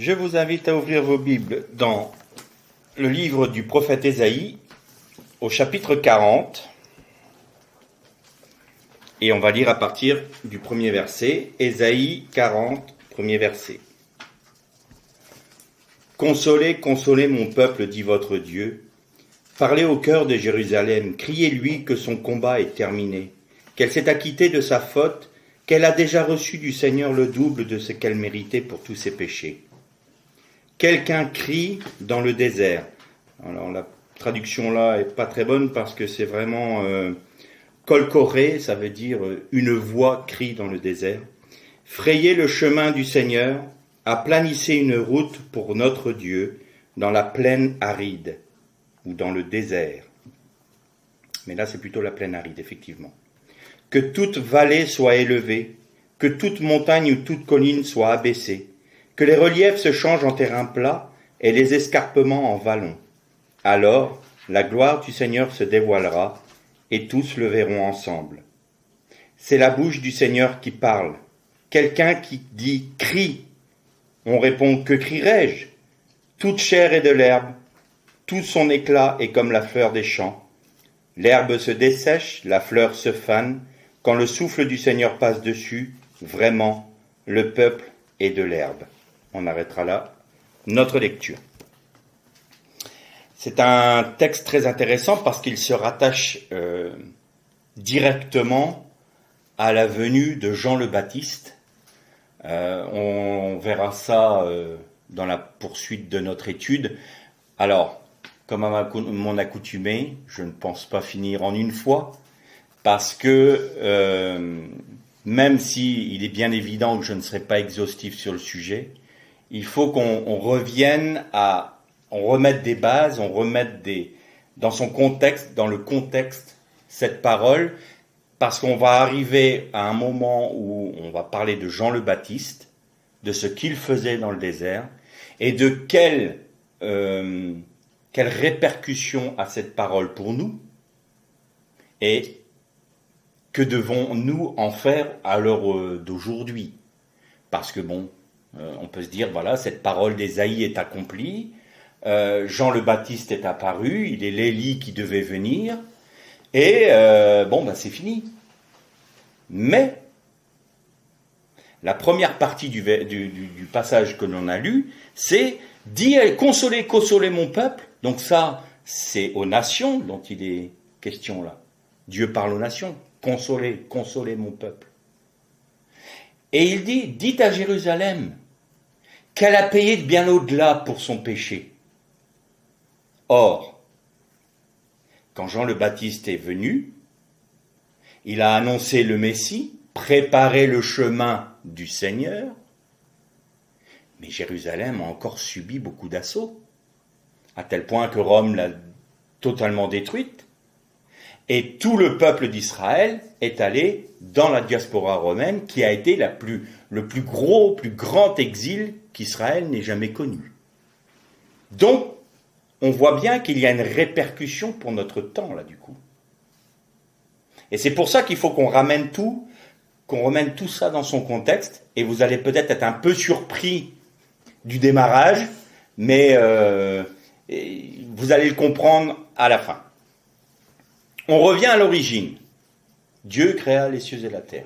Je vous invite à ouvrir vos Bibles dans le livre du prophète Ésaïe, au chapitre 40, et on va lire à partir du premier verset, Ésaïe 40, premier verset. Consolez, consolez mon peuple, dit votre Dieu. Parlez au cœur de Jérusalem, criez-lui que son combat est terminé, qu'elle s'est acquittée de sa faute, qu'elle a déjà reçu du Seigneur le double de ce qu'elle méritait pour tous ses péchés. Quelqu'un crie dans le désert. Alors la traduction là est pas très bonne parce que c'est vraiment colcoré, ça veut dire une voix crie dans le désert. Frayez le chemin du Seigneur, aplanissez une route pour notre Dieu dans la plaine aride ou dans le désert. Mais là c'est plutôt la plaine aride, effectivement. Que toute vallée soit élevée, que toute montagne ou toute colline soit abaissée, que les reliefs se changent en terrain plat et les escarpements en vallons. Alors, la gloire du Seigneur se dévoilera et tous le verront ensemble. C'est la bouche du Seigneur qui parle. Quelqu'un qui dit « crie ». On répond « que crierai-je » Toute chair est de l'herbe, tout son éclat est comme la fleur des champs. L'herbe se dessèche, la fleur se fane. Quand le souffle du Seigneur passe dessus, vraiment, le peuple est de l'herbe. On arrêtera là notre lecture. C'est un texte très intéressant parce qu'il se rattache directement à la venue de Jean le Baptiste. On verra ça dans la poursuite de notre étude. Alors, comme à mon accoutumée, je ne pense pas finir en une fois, parce que même si il est bien évident que je ne serai pas exhaustif sur le sujet, il faut qu'on revienne on remette des bases, on remette dans son contexte, dans le contexte, cette parole, parce qu'on va arriver à un moment où on va parler de Jean le Baptiste, de ce qu'il faisait dans le désert, et de quelle répercussion a cette parole pour nous, et que devons-nous en faire à l'heure d'aujourd'hui? Parce que on peut se dire, voilà, cette parole d'Ésaïe est accomplie, Jean le Baptiste est apparu, il est l'Élie qui devait venir, et c'est fini. Mais la première partie du passage que l'on a lu, c'est « Dis, consolez, consolez mon peuple ». Donc ça, c'est aux nations dont il est question là. Dieu parle aux nations. Consolez, consolez mon peuple. Et il dit, dites à Jérusalem qu'elle a payé de bien au-delà pour son péché. Or, quand Jean le Baptiste est venu, il a annoncé le Messie, préparé le chemin du Seigneur, mais Jérusalem a encore subi beaucoup d'assauts, à tel point que Rome l'a totalement détruite. Et tout le peuple d'Israël est allé dans la diaspora romaine, qui a été le plus grand exil qu'Israël n'ait jamais connu. Donc, on voit bien qu'il y a une répercussion pour notre temps, là, du coup. Et c'est pour ça qu'il faut qu'on remette tout ça dans son contexte, et vous allez peut-être être un peu surpris du démarrage, mais vous allez le comprendre à la fin. On revient à l'origine. Dieu créa les cieux et la terre.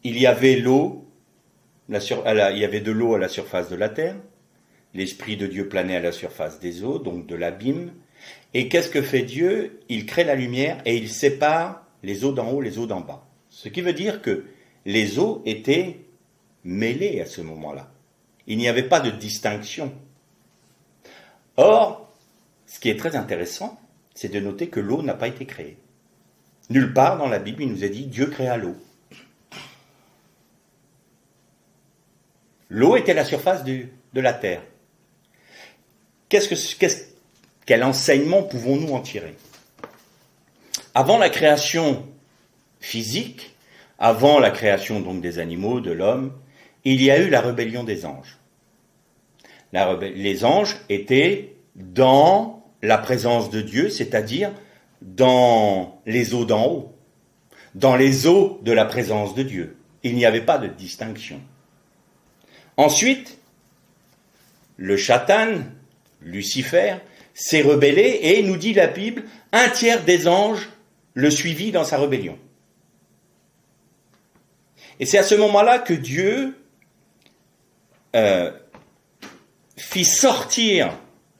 Il y avait l'eau, il y avait de l'eau à la surface de la terre. L'Esprit de Dieu planait à la surface des eaux, donc de l'abîme. Et qu'est-ce que fait Dieu? Il crée la lumière et il sépare les eaux d'en haut, les eaux d'en bas. Ce qui veut dire que les eaux étaient mêlées à ce moment-là. Il n'y avait pas de distinction. Or, ce qui est très intéressant, c'est de noter que l'eau n'a pas été créée. Nulle part dans la Bible, il nous est dit Dieu créa l'eau. L'eau était la surface de la terre. Quel enseignement pouvons-nous en tirer? Avant la création physique, avant la création donc des animaux, de l'homme, il y a eu la rébellion des anges. Les anges étaient dans la présence de Dieu, c'est-à-dire dans les eaux d'en haut, dans les eaux de la présence de Dieu. Il n'y avait pas de distinction. Ensuite, le Satan, Lucifer, s'est rebellé et, nous dit la Bible, un tiers des anges le suivit dans sa rébellion. Et c'est à ce moment-là que Dieu fit sortir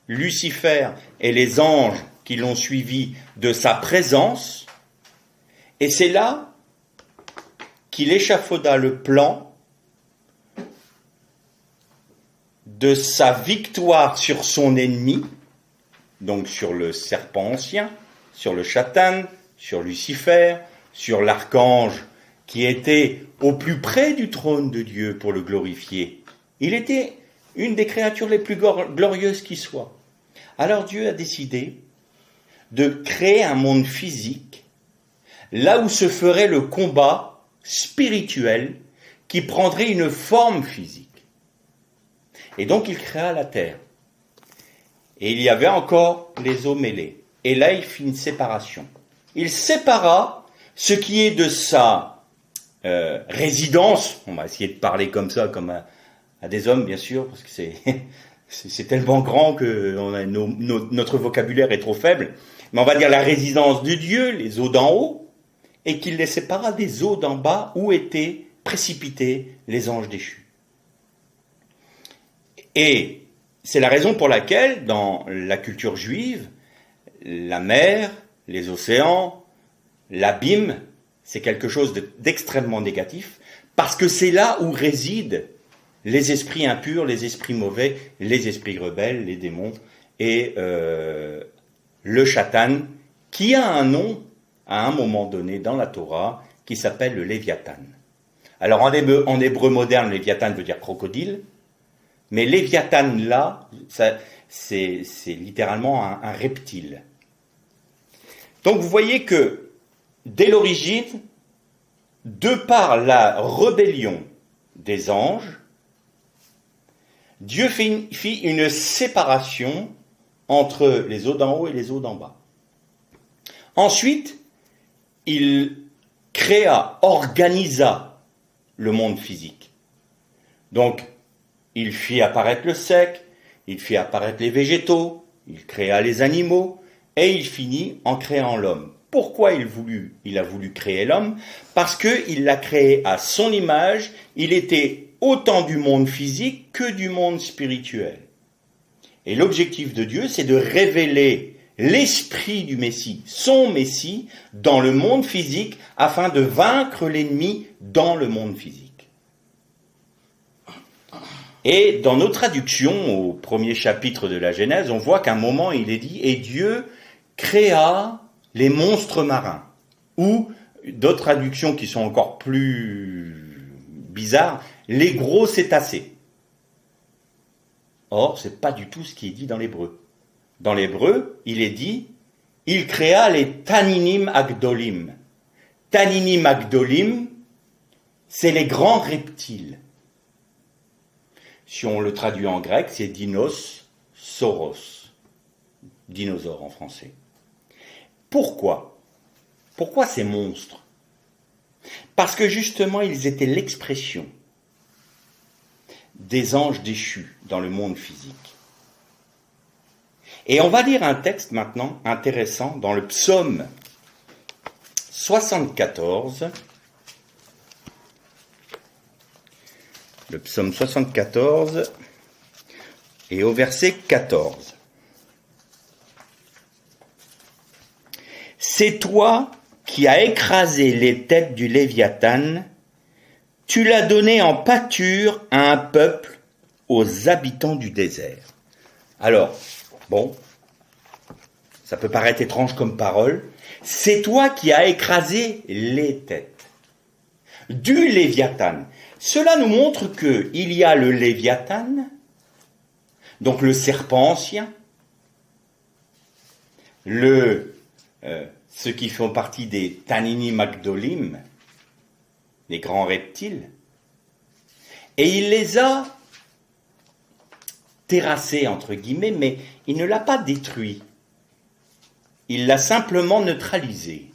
Lucifer et les anges qui l'ont suivi de sa présence, et c'est là qu'il échafauda le plan de sa victoire sur son ennemi, donc sur le serpent ancien, sur le Satan, sur Lucifer, sur l'archange qui était au plus près du trône de Dieu pour le glorifier. Il était une des créatures les plus glorieuses qui soit. Alors Dieu a décidé de créer un monde physique, là où se ferait le combat spirituel qui prendrait une forme physique. Et donc il créa la terre. Et il y avait encore les eaux mêlées. Et là, il fit une séparation. Il sépara ce qui est de sa résidence, on va essayer de parler comme ça, comme à des hommes, bien sûr, parce que c'est tellement grand que notre vocabulaire est trop faible, mais on va dire la résidence de Dieu, les eaux d'en haut, et qu'il les sépara des eaux d'en bas où étaient précipités les anges déchus. Et c'est la raison pour laquelle, dans la culture juive, la mer, les océans, l'abîme, c'est quelque chose d'extrêmement négatif, parce que c'est là où résident les esprits impurs, les esprits mauvais, les esprits rebelles, les démons, et le Satan, qui a un nom, à un moment donné dans la Torah, qui s'appelle le Léviathan. Alors en hébreu moderne, Léviathan veut dire crocodile, mais Léviathan là, c'est littéralement un reptile. Donc vous voyez que, dès l'origine, de par la rébellion des anges, Dieu fit une séparation entre les eaux d'en haut et les eaux d'en bas. Ensuite, il organisa le monde physique. Donc, il fit apparaître le sec, il fit apparaître les végétaux, il créa les animaux, et il finit en créant l'homme. Pourquoi il a voulu créer l'homme? Parce qu'il l'a créé à son image, il était autant du monde physique que du monde spirituel. Et l'objectif de Dieu, c'est de révéler l'esprit du Messie, son Messie, dans le monde physique, afin de vaincre l'ennemi dans le monde physique. Et dans nos traductions, au premier chapitre de la Genèse, on voit qu'à un moment, il est dit « Et Dieu créa les monstres marins », ou d'autres traductions qui sont encore plus bizarres, les gros cétacés. Or, ce n'est pas du tout ce qui est dit dans l'hébreu. Dans l'hébreu, il est dit « Il créa les Taninim Agdolim ». Taninim Agdolim, c'est les grands reptiles. Si on le traduit en grec, c'est dinos, sauros, dinosaure en français. Pourquoi? Pourquoi ces monstres? Parce que justement, ils étaient l'expression des anges déchus dans le monde physique. Et on va lire un texte maintenant intéressant dans le psaume 74. Le psaume 74 et au verset 14. C'est toi qui as écrasé les têtes du Léviathan, tu l'as donné en pâture à un peuple, aux habitants du désert. Alors, bon, ça peut paraître étrange comme parole, c'est toi qui as écrasé les têtes du Léviathan. Cela nous montre qu'il y a le Léviathan, donc le serpent ancien, ceux qui font partie des Taninim Agdolim, les grands reptiles, et il les a terrassés, entre guillemets, mais il ne l'a pas détruit. Il l'a simplement neutralisé.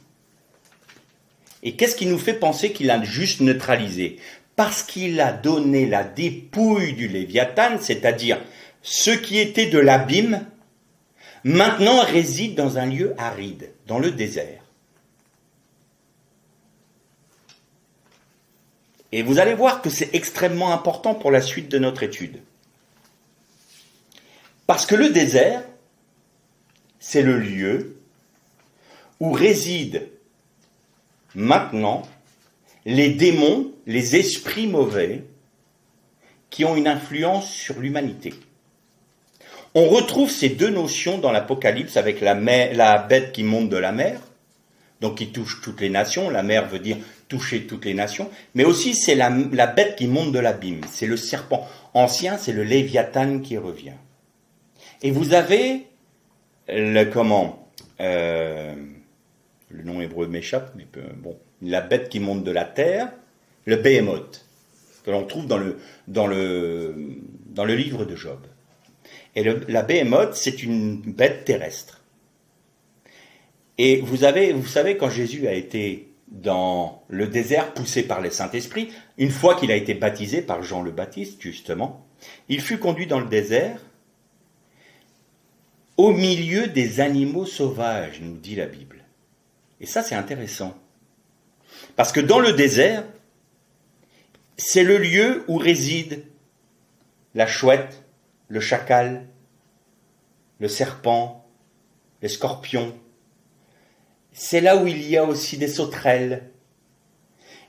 Et qu'est-ce qui nous fait penser qu'il a juste neutralisé? Parce qu'il a donné la dépouille du Léviathan, c'est-à-dire ce qui était de l'abîme, maintenant réside dans un lieu aride, dans le désert. Et vous allez voir que c'est extrêmement important pour la suite de notre étude. Parce que le désert, c'est le lieu où résident maintenant les démons, les esprits mauvais qui ont une influence sur l'humanité. On retrouve ces deux notions dans l'Apocalypse avec la bête qui monte de la mer, donc qui touche toutes les nations. La mer veut dire toucher toutes les nations, mais aussi c'est la bête qui monte de l'abîme, c'est le serpent ancien, c'est le Léviathan qui revient. Et vous avez le nom hébreu m'échappe, mais bon, la bête qui monte de la terre, le Béhémoth, que l'on trouve dans le livre de Job. Et la Béhémoth, c'est une bête terrestre. Et vous savez, quand Jésus a été dans le désert poussé par le Saint-Esprit, une fois qu'il a été baptisé par Jean le Baptiste, justement, il fut conduit dans le désert au milieu des animaux sauvages, nous dit la Bible. Et ça, c'est intéressant. Parce que dans le désert, c'est le lieu où résident la chouette, le chacal, le serpent, les scorpions. C'est là où il y a aussi des sauterelles,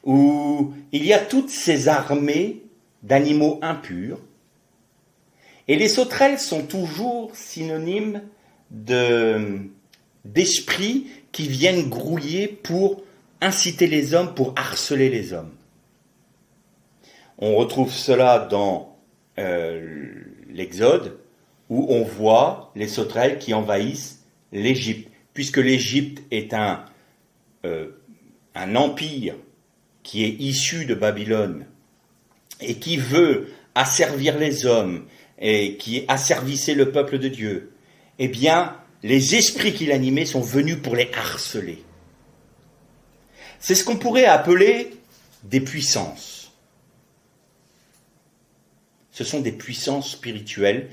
où il y a toutes ces armées d'animaux impurs. Et les sauterelles sont toujours synonymes d'esprits qui viennent grouiller pour inciter les hommes, pour harceler les hommes. On retrouve cela dans l'Exode, où on voit les sauterelles qui envahissent l'Égypte, puisque l'Égypte est un empire qui est issu de Babylone et qui veut asservir les hommes et qui asservissait le peuple de Dieu. Eh bien, les esprits qui l'animaient sont venus pour les harceler. C'est ce qu'on pourrait appeler des puissances. Ce sont des puissances spirituelles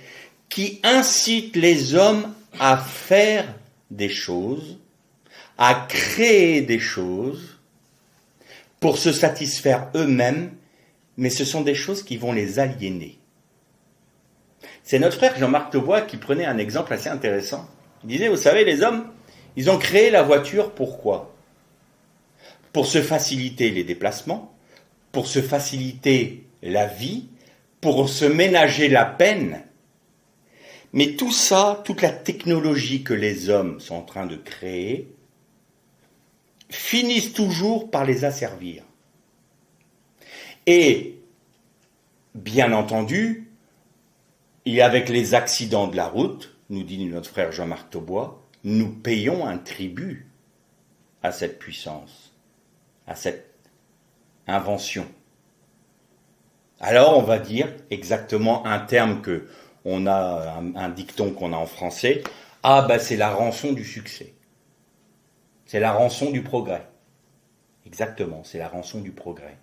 qui incitent les hommes à faire des choses, à créer des choses pour se satisfaire eux-mêmes, mais ce sont des choses qui vont les aliéner. C'est notre frère Jean-Marc Taubois qui prenait un exemple assez intéressant. Il disait, vous savez, les hommes, ils ont créé la voiture pourquoi? Pour se faciliter les déplacements, pour se faciliter la vie, pour se ménager la peine. Mais tout ça, toute la technologie que les hommes sont en train de créer, finissent toujours par les asservir. Et, bien entendu, et avec les accidents de la route, nous dit notre frère Jean-Marc Taubois, nous payons un tribut à cette puissance, à cette invention. Alors on va dire exactement un terme que on a, un dicton qu'on a en français, c'est la rançon du succès. C'est la rançon du progrès. Exactement, c'est la rançon du progrès.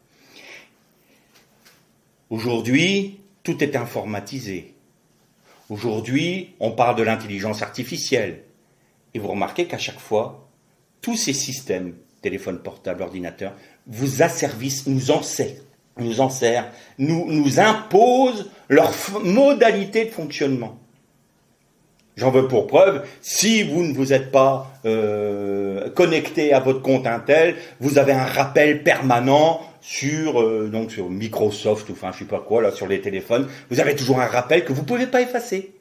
Aujourd'hui, tout est informatisé. Aujourd'hui, on parle de l'intelligence artificielle. Et vous remarquez qu'à chaque fois, tous ces systèmes, téléphone portable, ordinateur, vous asservissent, nous imposent leur modalité de fonctionnement. J'en veux pour preuve, si vous ne vous êtes pas connecté à votre compte Intel, vous avez un rappel permanent sur Microsoft, ou enfin je sais pas quoi, là, sur les téléphones, vous avez toujours un rappel que vous ne pouvez pas effacer.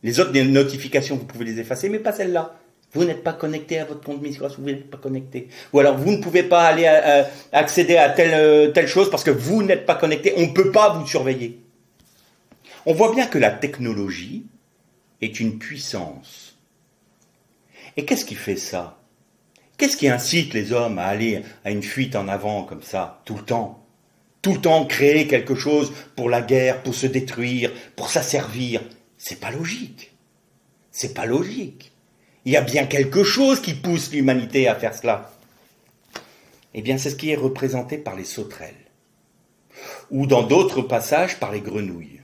Les autres notifications, vous pouvez les effacer, mais pas celle-là. Vous n'êtes pas connecté à votre compte Microsoft, vous n'êtes pas connecté. Ou alors vous ne pouvez pas aller accéder à telle chose parce que vous n'êtes pas connecté, on ne peut pas vous surveiller. On voit bien que la technologie est une puissance. Et qu'est-ce qui fait ça? Qu'est-ce qui incite les hommes à aller à une fuite en avant comme ça, tout le temps? Tout le temps créer quelque chose pour la guerre, pour se détruire, pour s'asservir. C'est pas logique. C'est pas logique. Il y a bien quelque chose qui pousse l'humanité à faire cela. Eh bien, c'est ce qui est représenté par les sauterelles. Ou dans d'autres passages, par les grenouilles.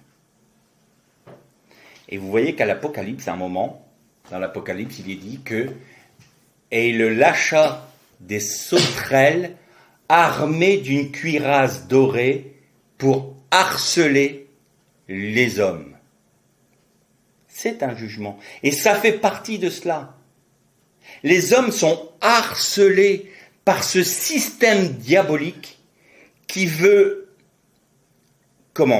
Et vous voyez qu'à l'Apocalypse, à un moment, dans l'Apocalypse, il est dit que « Et il lâcha des sauterelles armées d'une cuirasse dorée pour harceler les hommes. » C'est un jugement. Et ça fait partie de cela. Les hommes sont harcelés par ce système diabolique qui veut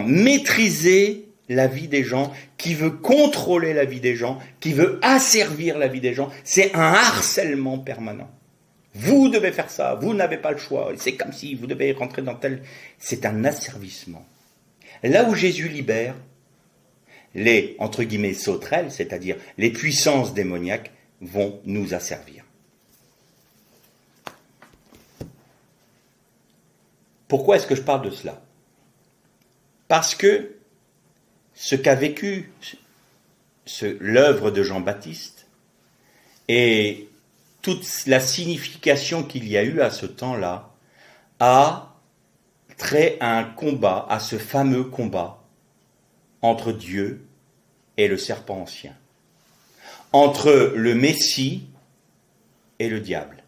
maîtriser la vie des gens, qui veut contrôler la vie des gens, qui veut asservir la vie des gens. C'est un harcèlement permanent. Vous devez faire ça, vous n'avez pas le choix. C'est comme si vous devez rentrer dans tel... C'est un asservissement. Là où Jésus libère les, entre guillemets, sauterelles, c'est-à-dire les puissances démoniaques, vont nous asservir. Pourquoi est-ce que je parle de cela? Parce que ce qu'a vécu l'œuvre de Jean-Baptiste et toute la signification qu'il y a eu à ce temps-là a trait à un combat, à ce fameux combat entre Dieu et le serpent ancien, entre le Messie et le diable.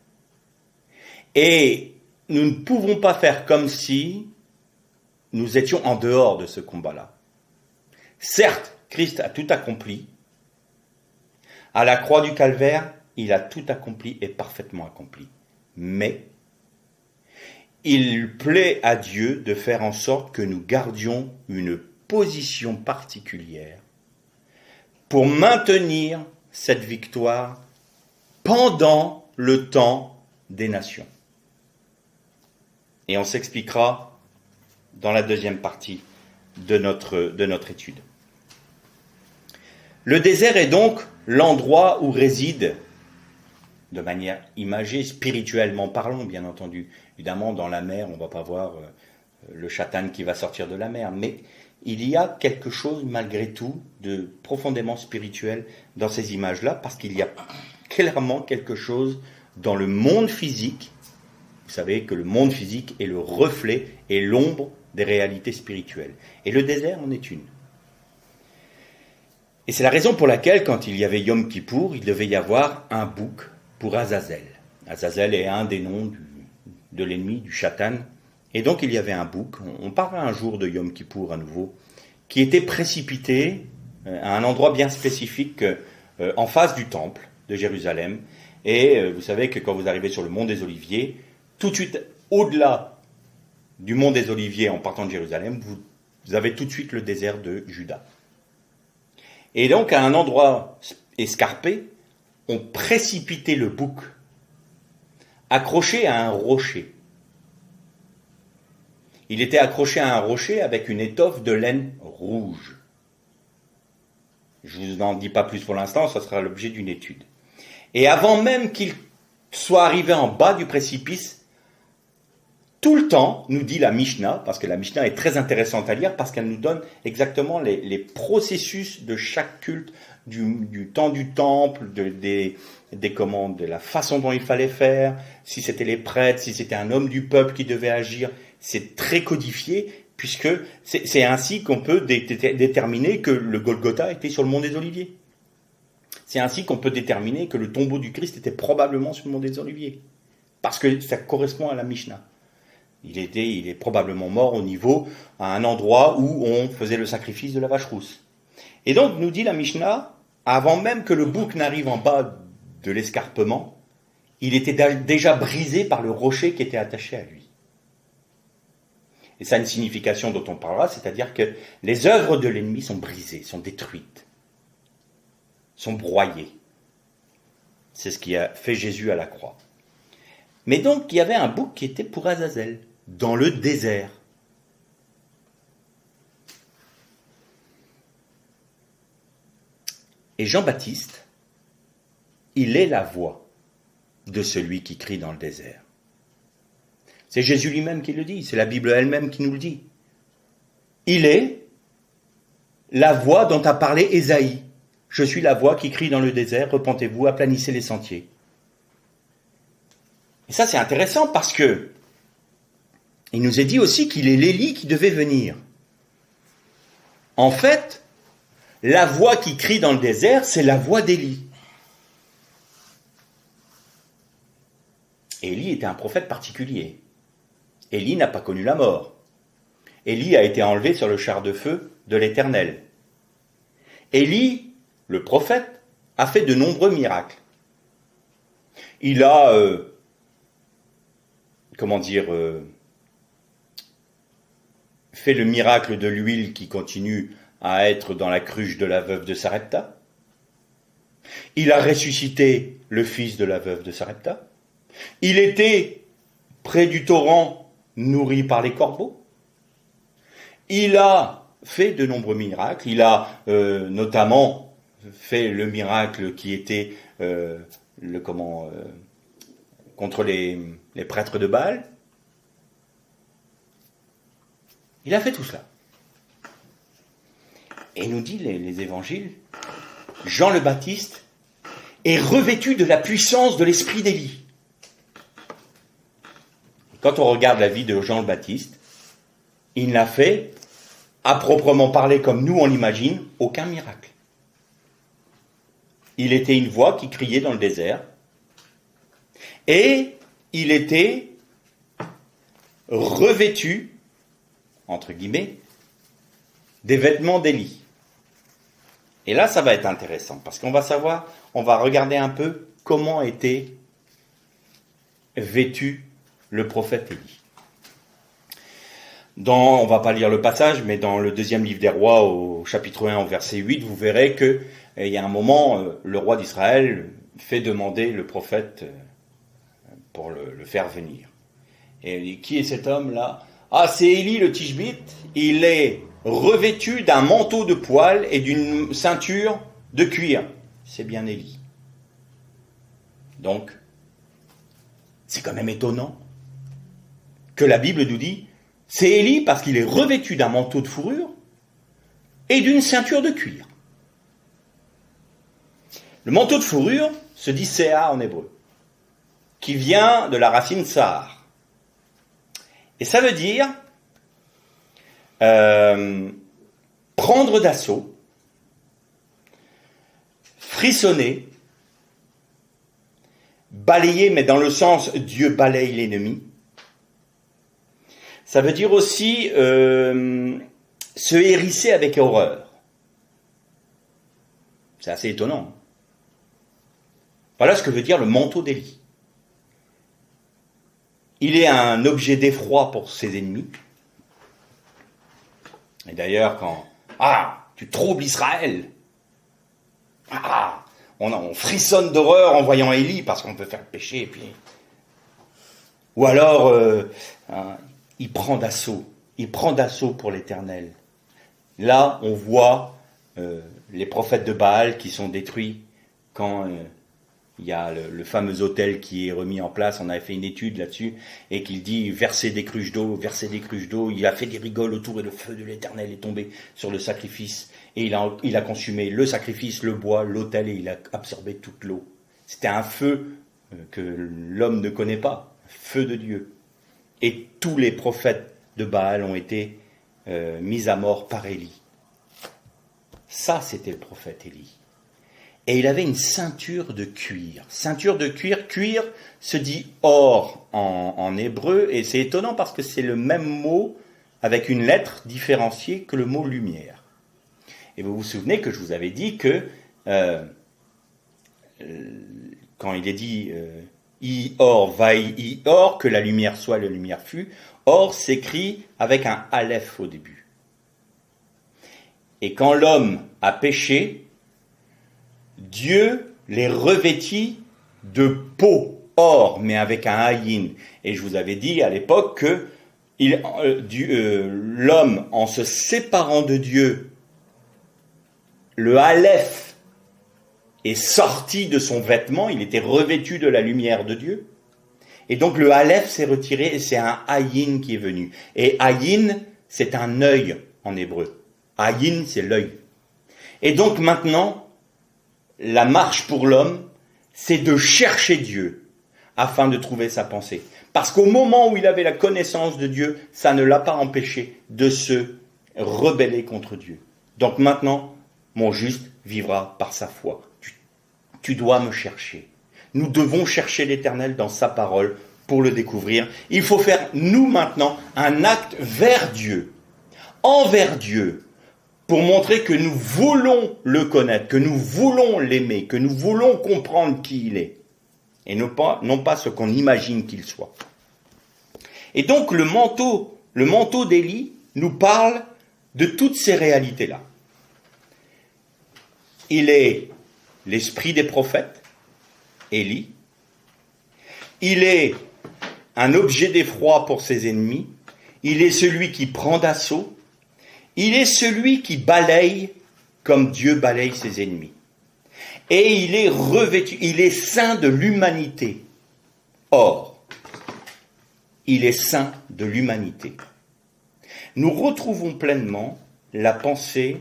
Et nous ne pouvons pas faire comme si nous étions en dehors de ce combat-là. Certes, Christ a tout accompli. À la croix du Calvaire, il a tout accompli et parfaitement accompli. Mais il plaît à Dieu de faire en sorte que nous gardions une position particulière pour maintenir cette victoire pendant le temps des nations. Et on s'expliquera dans la deuxième partie de notre étude. Le désert est donc l'endroit où réside, de manière imagée, spirituellement parlant, bien entendu. Évidemment, dans la mer, on ne va pas voir le chatan qui va sortir de la mer, mais il y a quelque chose, malgré tout, de profondément spirituel dans ces images-là, parce qu'il y a clairement quelque chose dans le monde physique. Vous savez que le monde physique est le reflet et l'ombre des réalités spirituelles. Et le désert en est une. Et c'est la raison pour laquelle, quand il y avait Yom Kippour, il devait y avoir un bouc pour Azazel. Azazel est un des noms de l'ennemi, du Shatan. Et donc il y avait un bouc, on parlera un jour de Yom Kippour à nouveau, qui était précipité à un endroit bien spécifique en face du temple de Jérusalem. Et vous savez que quand vous arrivez sur le mont des Oliviers, tout de suite au-delà du mont des Oliviers en partant de Jérusalem, vous avez tout de suite le désert de Juda. Et donc, à un endroit escarpé, on précipitait le bouc, accroché à un rocher. Il était accroché à un rocher avec une étoffe de laine rouge. Je ne vous en dis pas plus pour l'instant, ça sera l'objet d'une étude. Et avant même qu'il soit arrivé en bas du précipice, tout le temps, nous dit la Mishnah, parce que la Mishnah est très intéressante à lire, parce qu'elle nous donne exactement les processus de chaque culte, du temps du temple, de la façon dont il fallait faire, si c'était les prêtres, si c'était un homme du peuple qui devait agir. C'est très codifié, puisque c'est ainsi qu'on peut déterminer que le Golgotha était sur le mont des Oliviers. C'est ainsi qu'on peut déterminer que le tombeau du Christ était probablement sur le mont des Oliviers, parce que ça correspond à la Mishnah. Il est probablement mort à un endroit où on faisait le sacrifice de la vache rousse. Et donc, nous dit la Mishnah, avant même que le bouc n'arrive en bas de l'escarpement, il était déjà brisé par le rocher qui était attaché à lui. Et ça a une signification dont on parlera, c'est-à-dire que les œuvres de l'ennemi sont brisées, sont détruites, sont broyées. C'est ce qui a fait Jésus à la croix. Mais donc, il y avait un bouc qui était pour Azazel, dans le désert. Et Jean-Baptiste, il est la voix de celui qui crie dans le désert. C'est Jésus lui-même qui le dit, c'est la Bible elle-même qui nous le dit. Il est la voix dont a parlé Ésaïe. Je suis la voix qui crie dans le désert, repentez-vous, aplanissez les sentiers. Et ça, c'est intéressant parce que il nous est dit aussi qu'il est l'Élie qui devait venir. En fait, la voix qui crie dans le désert, c'est la voix d'Élie. Élie était un prophète particulier. Élie n'a pas connu la mort. Élie a été enlevé sur le char de feu de l'Éternel. Élie, le prophète, a fait de nombreux miracles. Il a, fait le miracle de l'huile qui continue à être dans la cruche de la veuve de Sarepta. Il a ressuscité le fils de la veuve de Sarepta. Il était près du torrent, nourri par les corbeaux. Il a fait de nombreux miracles. Il a notamment fait le miracle qui était contre les prêtres de Baal. Il a fait tout cela. Et nous dit les évangiles, Jean le Baptiste est revêtu de la puissance de l'esprit d'Élie. Quand on regarde la vie de Jean le Baptiste, il n'a fait, à proprement parler comme nous on l'imagine, aucun miracle. Il était une voix qui criait dans le désert, et il était revêtu, entre guillemets, des vêtements d'Élie. Et là, ça va être intéressant, parce qu'on va savoir, on va regarder un peu comment était vêtu le prophète Élie. On va pas lire le passage, mais dans le deuxième livre des rois, au chapitre 1, au verset 8, vous verrez qu'il y a un moment, le roi d'Israël fait demander le prophète pour le faire venir. Et il dit, qui est cet homme-là ? Ah, c'est Élie le Tishbite, il est revêtu d'un manteau de poil et d'une ceinture de cuir. C'est bien Élie. Donc, c'est quand même étonnant que la Bible nous dit, c'est Élie parce qu'il est revêtu d'un manteau de fourrure et d'une ceinture de cuir. Le manteau de fourrure se dit Séa en hébreu, qui vient de la racine Sahar. Et ça veut dire prendre d'assaut, frissonner, balayer, mais dans le sens Dieu balaye l'ennemi. Ça veut dire aussi se hérisser avec horreur. C'est assez étonnant. Voilà ce que veut dire le manteau d'Élie. Il est un objet d'effroi pour ses ennemis. Et d'ailleurs, quand tu troubles Israël, on frissonne d'horreur en voyant Élie parce qu'on peut faire le péché. Et puis... Ou alors, il prend d'assaut pour l'Éternel. Là, on voit les prophètes de Baal qui sont détruits quand il y a le fameux autel qui est remis en place. On avait fait une étude là-dessus et qu'il dit verser des cruches d'eau. Il a fait des rigoles autour et le feu de l'Éternel est tombé sur le sacrifice. Et il a consumé le sacrifice, le bois, l'autel et il a absorbé toute l'eau. C'était un feu que l'homme ne connaît pas, feu de Dieu. Et tous les prophètes de Baal ont été mis à mort par Élie. Ça, c'était le prophète Élie. Et il avait une ceinture de cuir. Ceinture de cuir, cuir se dit or en hébreu, et c'est étonnant parce que c'est le même mot avec une lettre différenciée que le mot lumière. Et vous vous souvenez que je vous avais dit que quand il est dit I or, vai I or, que la lumière soit, la lumière fut, or s'écrit avec un aleph au début. Et quand l'homme a péché, Dieu les revêtit de peau, or, mais avec un ayin. Et je vous avais dit à l'époque que l'homme, en se séparant de Dieu, le aleph est sorti de son vêtement, il était revêtu de la lumière de Dieu. Et donc le aleph s'est retiré et c'est un ayin qui est venu. Et ayin, c'est un œil en hébreu. Ayin, c'est l'œil. Et donc maintenant, la marche pour l'homme, c'est de chercher Dieu. afin de trouver sa pensée. Parce qu'au moment où il avait la connaissance de Dieu, ça ne l'a pas empêché de se rebeller contre Dieu. Donc maintenant, mon juste vivra par sa foi. Tu dois me chercher. Nous devons chercher l'Éternel dans sa parole pour le découvrir. Il faut faire, nous maintenant, un acte vers Dieu, envers Dieu, pour montrer que nous voulons le connaître, que nous voulons l'aimer, que nous voulons comprendre qui il est, et non pas ce qu'on imagine qu'il soit. Et donc le manteau d'Élie nous parle de toutes ces réalités-là. Il est l'esprit des prophètes, Élie. Il est un objet d'effroi pour ses ennemis. Il est celui qui prend d'assaut. Il est celui qui balaye comme Dieu balaye ses ennemis. Et il est revêtu, il est saint de l'humanité. Or, il est saint de l'humanité. Nous retrouvons pleinement la pensée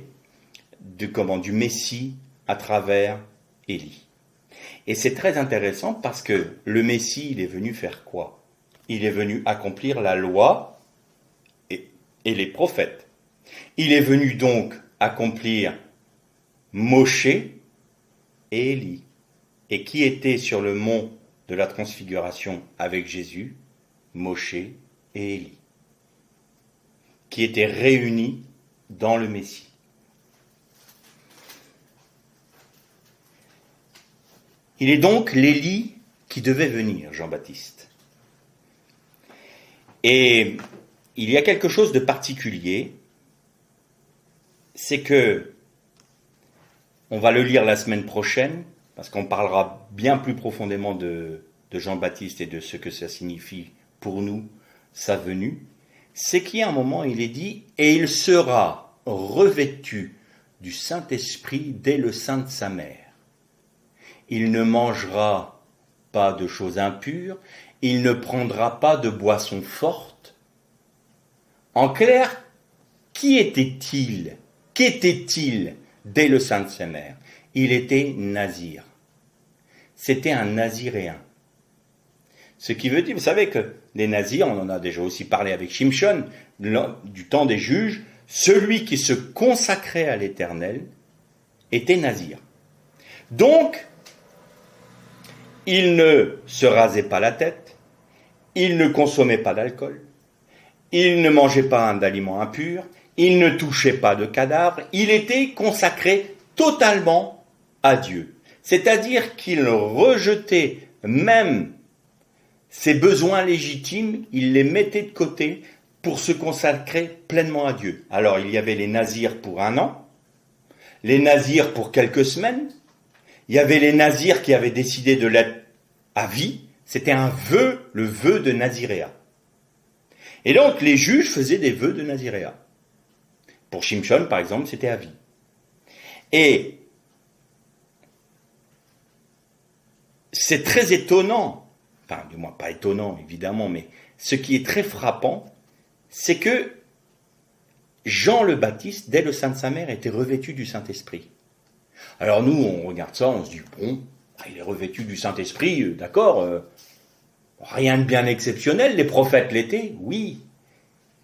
du Messie à travers Élie. Et c'est très intéressant parce que le Messie, il est venu faire quoi? Il est venu accomplir la loi et les prophètes. Il est venu donc accomplir Moshe et Élie. Et qui était sur le mont de la transfiguration avec Jésus? Moshe et Élie. Qui étaient réunis dans le Messie. Il est donc l'Élie qui devait venir, Jean-Baptiste. Et il y a quelque chose de particulier, c'est que, on va le lire la semaine prochaine, parce qu'on parlera bien plus profondément de Jean-Baptiste et de ce que ça signifie pour nous, sa venue, c'est qu'il y a un moment, il est dit, et il sera revêtu du Saint-Esprit dès le sein de sa mère. Il ne mangera pas de choses impures, il ne prendra pas de boissons fortes. En clair, qui était-il? Qu'était-il dès le sein de sa mère? Il était nazir. C'était un naziréen. Ce qui veut dire, vous savez que les nazirs, on en a déjà aussi parlé avec Shimshon, du temps des juges, celui qui se consacrait à l'Éternel était nazir. Donc, il ne se rasait pas la tête, il ne consommait pas d'alcool, il ne mangeait pas d'aliments impurs, il ne touchait pas de cadavres, il était consacré totalement à Dieu. C'est-à-dire qu'il rejetait même ses besoins légitimes, il les mettait de côté pour se consacrer pleinement à Dieu. Alors il y avait les nazirs pour 1 an, les nazirs pour quelques semaines, il y avait les nazirs qui avaient décidé de l'être à vie, c'était un vœu, le vœu de naziréat. Et donc les juges faisaient des vœux de naziréat. Pour Shimshon, par exemple, c'était à vie. Et c'est très étonnant, enfin du moins pas étonnant évidemment, mais ce qui est très frappant, c'est que Jean le Baptiste, dès le sein de sa mère, était revêtu du Saint-Esprit. Alors nous, on regarde ça, on se dit, bon, il est revêtu du Saint-Esprit, d'accord, rien de bien exceptionnel, les prophètes l'étaient, oui.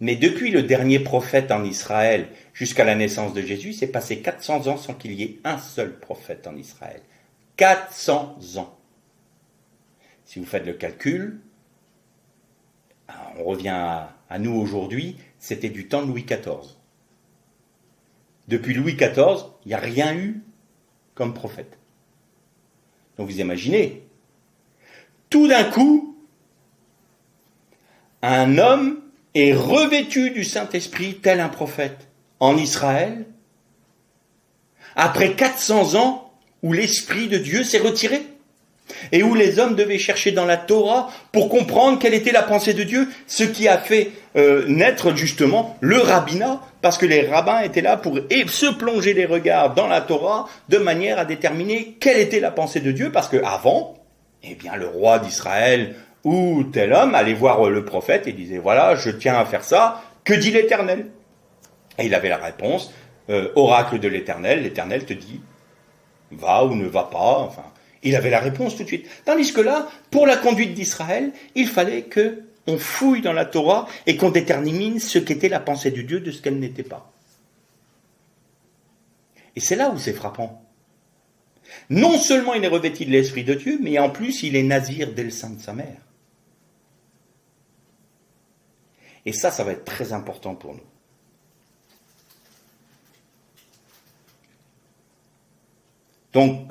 Mais depuis le dernier prophète en Israël jusqu'à la naissance de Jésus, c'est passé 400 ans sans qu'il y ait un seul prophète en Israël. 400 ans. Si vous faites le calcul, on revient à nous aujourd'hui, c'était du temps de Louis XIV. Depuis Louis XIV, il n'y a rien eu comme prophète. Donc vous imaginez, tout d'un coup, un homme est revêtu du Saint-Esprit tel un prophète en Israël, après 400 ans où l'Esprit de Dieu s'est retiré et où les hommes devaient chercher dans la Torah pour comprendre quelle était la pensée de Dieu, ce qui a fait naître justement le rabbinat, parce que les rabbins étaient là pour se plonger les regards dans la Torah de manière à déterminer quelle était la pensée de Dieu, parce qu'avant, eh bien, le roi d'Israël ou tel homme allait voir le prophète et disait, voilà, je tiens à faire ça, que dit l'Éternel? Et il avait la réponse, oracle de l'Éternel te dit, va ou ne va pas, enfin. Il avait la réponse tout de suite. Tandis que là, pour la conduite d'Israël, il fallait qu'on fouille dans la Torah et qu'on détermine ce qu'était la pensée de Dieu de ce qu'elle n'était pas. Et c'est là où c'est frappant. Non seulement il est revêtu de l'Esprit de Dieu, mais en plus il est nazir dès le sein de sa mère. Et ça va être très important pour nous. Donc,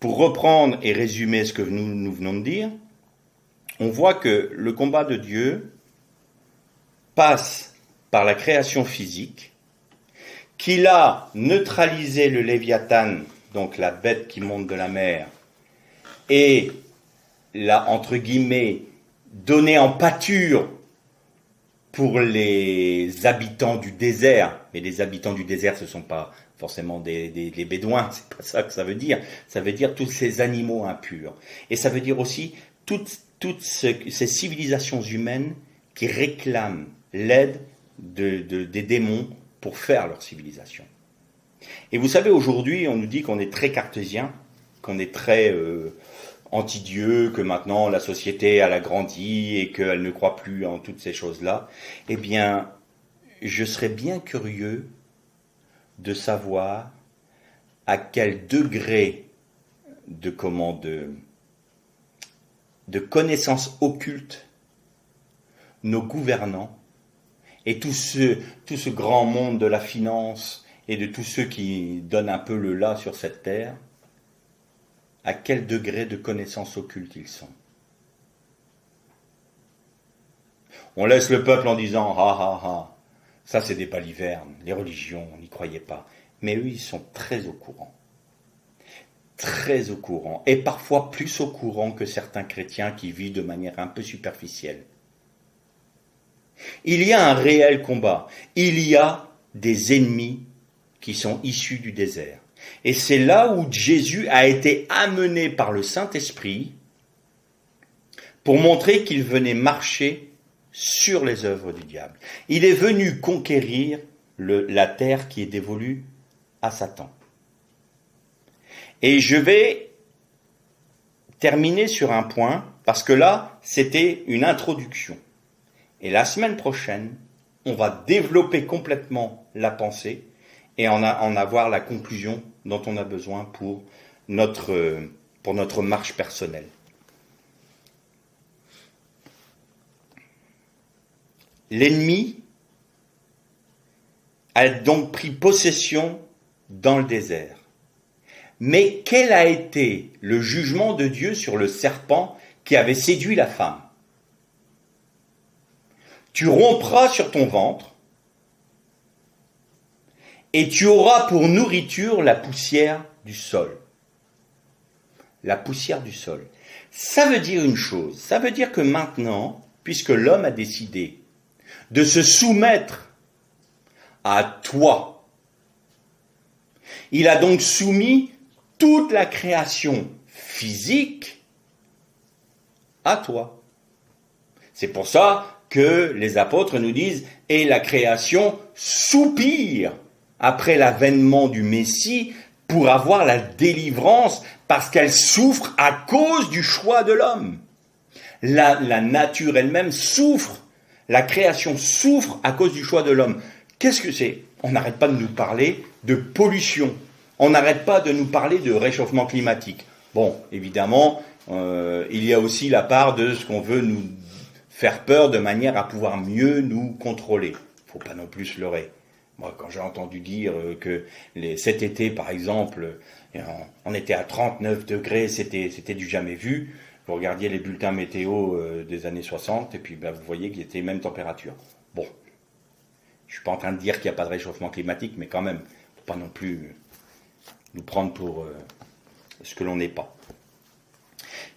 pour reprendre et résumer ce que nous venons de dire, on voit que le combat de Dieu passe par la création physique, qu'il a neutralisé le Léviathan, donc la bête qui monte de la mer, et l'a, entre guillemets, donné en pâture pour les habitants du désert. Mais les habitants du désert, ce ne sont pas forcément des bédouins, c'est pas ça que ça veut dire. Ça veut dire tous ces animaux impurs. Et ça veut dire aussi toutes ces civilisations humaines qui réclament l'aide des démons pour faire leur civilisation. Et vous savez, aujourd'hui, on nous dit qu'on est très cartésien, qu'on est très anti-Dieu, que maintenant la société elle a grandi et qu'elle ne croit plus en toutes ces choses-là. Eh bien, je serais bien curieux de savoir à quel degré de connaissances occultes nos gouvernants et tout ce grand monde de la finance et de tous ceux qui donnent un peu le là sur cette terre, à quel degré de connaissances occultes ils sont. On laisse le peuple en disant « Ah ah ah ». Ça, c'est des balivernes, les religions, on n'y croyait pas. Mais eux, ils sont très au courant. Très au courant. Et parfois plus au courant que certains chrétiens qui vivent de manière un peu superficielle. Il y a un réel combat. Il y a des ennemis qui sont issus du désert. Et c'est là où Jésus a été amené par le Saint-Esprit pour montrer qu'il venait marcher sur les œuvres du diable. Il est venu conquérir la terre qui est dévolue à Satan. Et je vais terminer sur un point, parce que là, c'était une introduction. Et la semaine prochaine, on va développer complètement la pensée et en avoir la conclusion dont on a besoin pour notre marche personnelle. L'ennemi a donc pris possession dans le désert. Mais quel a été le jugement de Dieu sur le serpent qui avait séduit la femme ? Tu rompras sur ton ventre et tu auras pour nourriture la poussière du sol. La poussière du sol. Ça veut dire une chose. Ça veut dire que maintenant, puisque l'homme a décidé de se soumettre à toi, il a donc soumis toute la création physique à toi. C'est pour ça que les apôtres nous disent « Et la création soupire après l'avènement du Messie pour avoir la délivrance parce qu'elle souffre à cause du choix de l'homme. » La nature elle-même souffre, la création souffre à cause du choix de l'homme. Qu'est-ce que c'est ? On n'arrête pas de nous parler de pollution. On n'arrête pas de nous parler de réchauffement climatique. Bon, évidemment, il y a aussi la part de ce qu'on veut nous faire peur de manière à pouvoir mieux nous contrôler. Il ne faut pas non plus se leurrer. Moi, quand j'ai entendu dire que cet été, par exemple, on était à 39 degrés, c'était du jamais vu. Vous regardiez les bulletins météo des années 60, et puis vous voyez qu'il était même température. Bon, je ne suis pas en train de dire qu'il n'y a pas de réchauffement climatique, mais quand même, il ne faut pas non plus nous prendre pour ce que l'on n'est pas.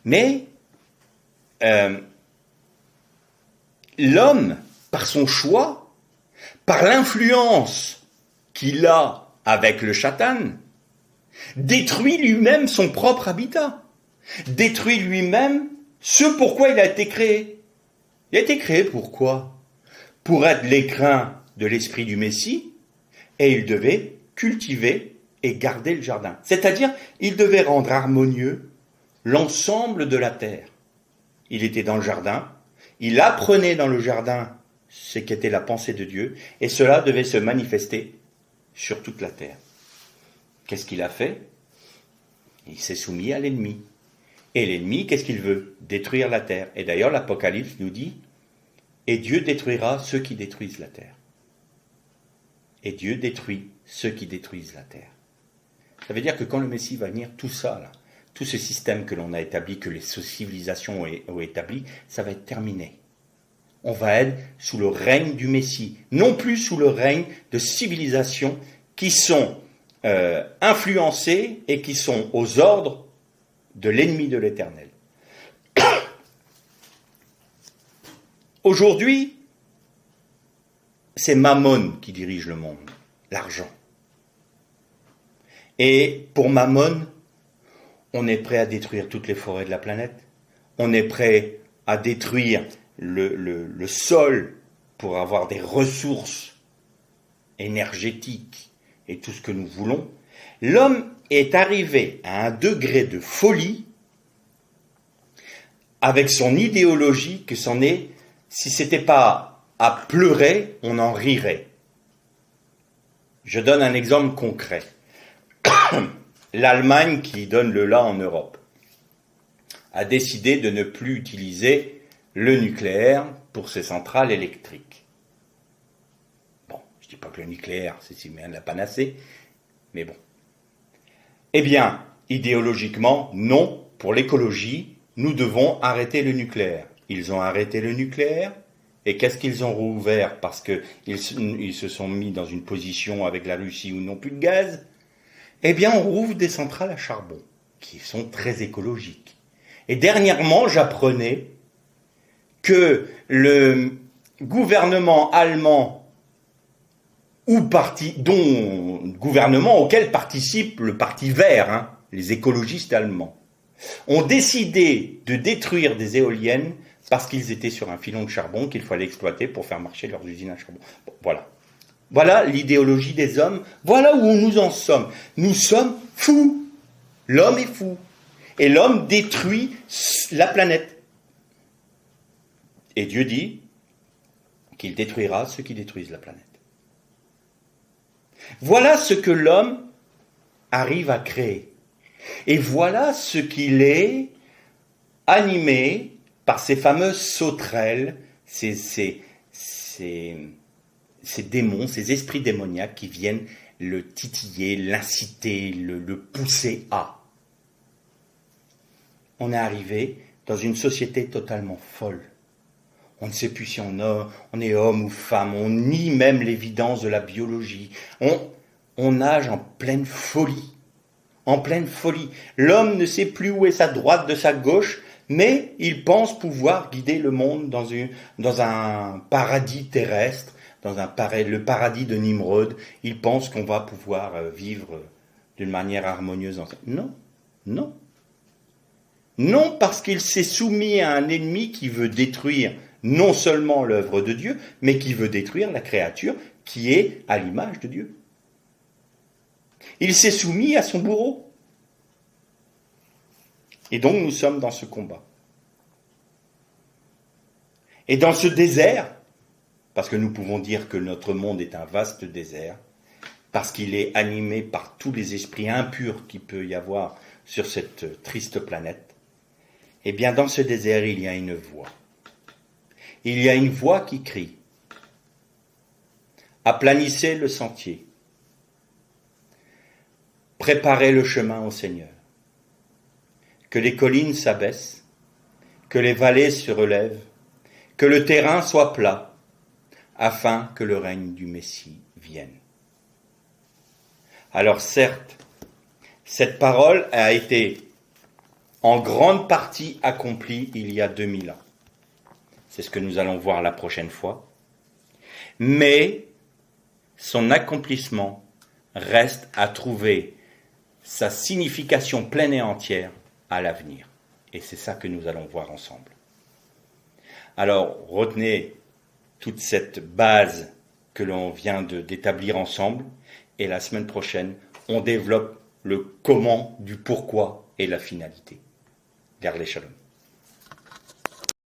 Mais l'homme, par son choix, par l'influence qu'il a avec le Satan, détruit lui-même son propre habitat, détruit lui-même ce pourquoi il a été créé. Il a été créé pourquoi ? Pour être l'écrin de l'esprit du Messie, et il devait cultiver et garder le jardin. C'est-à-dire, il devait rendre harmonieux l'ensemble de la terre. Il était dans le jardin, il apprenait dans le jardin ce qu'était la pensée de Dieu, et cela devait se manifester sur toute la terre. Qu'est-ce qu'il a fait? Il s'est soumis à l'ennemi. Et l'ennemi, qu'est-ce qu'il veut? Détruire la terre. Et d'ailleurs, l'Apocalypse nous dit, et Dieu détruira ceux qui détruisent la terre. Et Dieu détruit ceux qui détruisent la terre. Ça veut dire que quand le Messie va venir, tout ça, là, tout ce système que l'on a établi, que les civilisations ont établi, ça va être terminé. On va être sous le règne du Messie, non plus sous le règne de civilisations qui sont influencées et qui sont aux ordres de l'ennemi de l'Éternel. Aujourd'hui, c'est Mammon qui dirige le monde, l'argent. Et pour Mammon, on est prêt à détruire toutes les forêts de la planète, on est prêt à détruire le sol pour avoir des ressources énergétiques et tout ce que nous voulons. L'homme est arrivé à un degré de folie avec son idéologie que c'en est, si ce n'était pas à pleurer, on en rirait. Je donne un exemple concret. L'Allemagne, qui donne le là en Europe, a décidé de ne plus utiliser le nucléaire pour ses centrales électriques. Bon, je ne dis pas que le nucléaire, c'est si bien de la panacée, mais bon. Eh bien, idéologiquement, non, pour l'écologie, nous devons arrêter le nucléaire. Ils ont arrêté le nucléaire, et qu'est-ce qu'ils ont rouvert parce qu'ils se sont mis dans une position avec la Russie où ils n'ont plus de gaz? Eh bien, on rouvre des centrales à charbon, qui sont très écologiques. Et dernièrement, j'apprenais que le gouvernement allemand, gouvernement auquel participe le Parti vert, les écologistes allemands, ont décidé de détruire des éoliennes parce qu'ils étaient sur un filon de charbon qu'il fallait exploiter pour faire marcher leurs usines à charbon. Bon, voilà. Voilà l'idéologie des hommes. Voilà où nous en sommes. Nous sommes fous. L'homme est fou. Et l'homme détruit la planète. Et Dieu dit qu'il détruira ceux qui détruisent la planète. Voilà ce que l'homme arrive à créer. Et voilà ce qu'il est animé par ces fameuses sauterelles, ces démons, ces esprits démoniaques qui viennent le titiller, l'inciter, le pousser à. On est arrivé dans une société totalement folle. On ne sait plus si on est homme ou femme, on nie même l'évidence de la biologie. On nage en pleine folie. En pleine folie. L'homme ne sait plus où est sa droite de sa gauche, mais il pense pouvoir guider le monde dans un paradis terrestre, le paradis de Nimrod. Il pense qu'on va pouvoir vivre d'une manière harmonieuse ensemble. Non, non. Non, parce qu'il s'est soumis à un ennemi qui veut détruire non seulement l'œuvre de Dieu, mais qui veut détruire la créature qui est à l'image de Dieu. Il s'est soumis à son bourreau. Et donc nous sommes dans ce combat. Et dans ce désert, parce que nous pouvons dire que notre monde est un vaste désert, parce qu'il est animé par tous les esprits impurs qu'il peut y avoir sur cette triste planète, eh bien dans ce désert il y a une voix. Il y a une voix qui crie. Aplanissez le sentier. Préparez le chemin au Seigneur. Que les collines s'abaissent, que les vallées se relèvent, que le terrain soit plat, afin que le règne du Messie vienne. Alors certes, cette parole a été en grande partie accomplie il y a 2000 ans. C'est ce que nous allons voir la prochaine fois. Mais son accomplissement reste à trouver sa signification pleine et entière à l'avenir. Et c'est ça que nous allons voir ensemble. Alors, retenez toute cette base que l'on vient d'établir ensemble, et la semaine prochaine, on développe le comment du pourquoi et la finalité. Garde les shalom.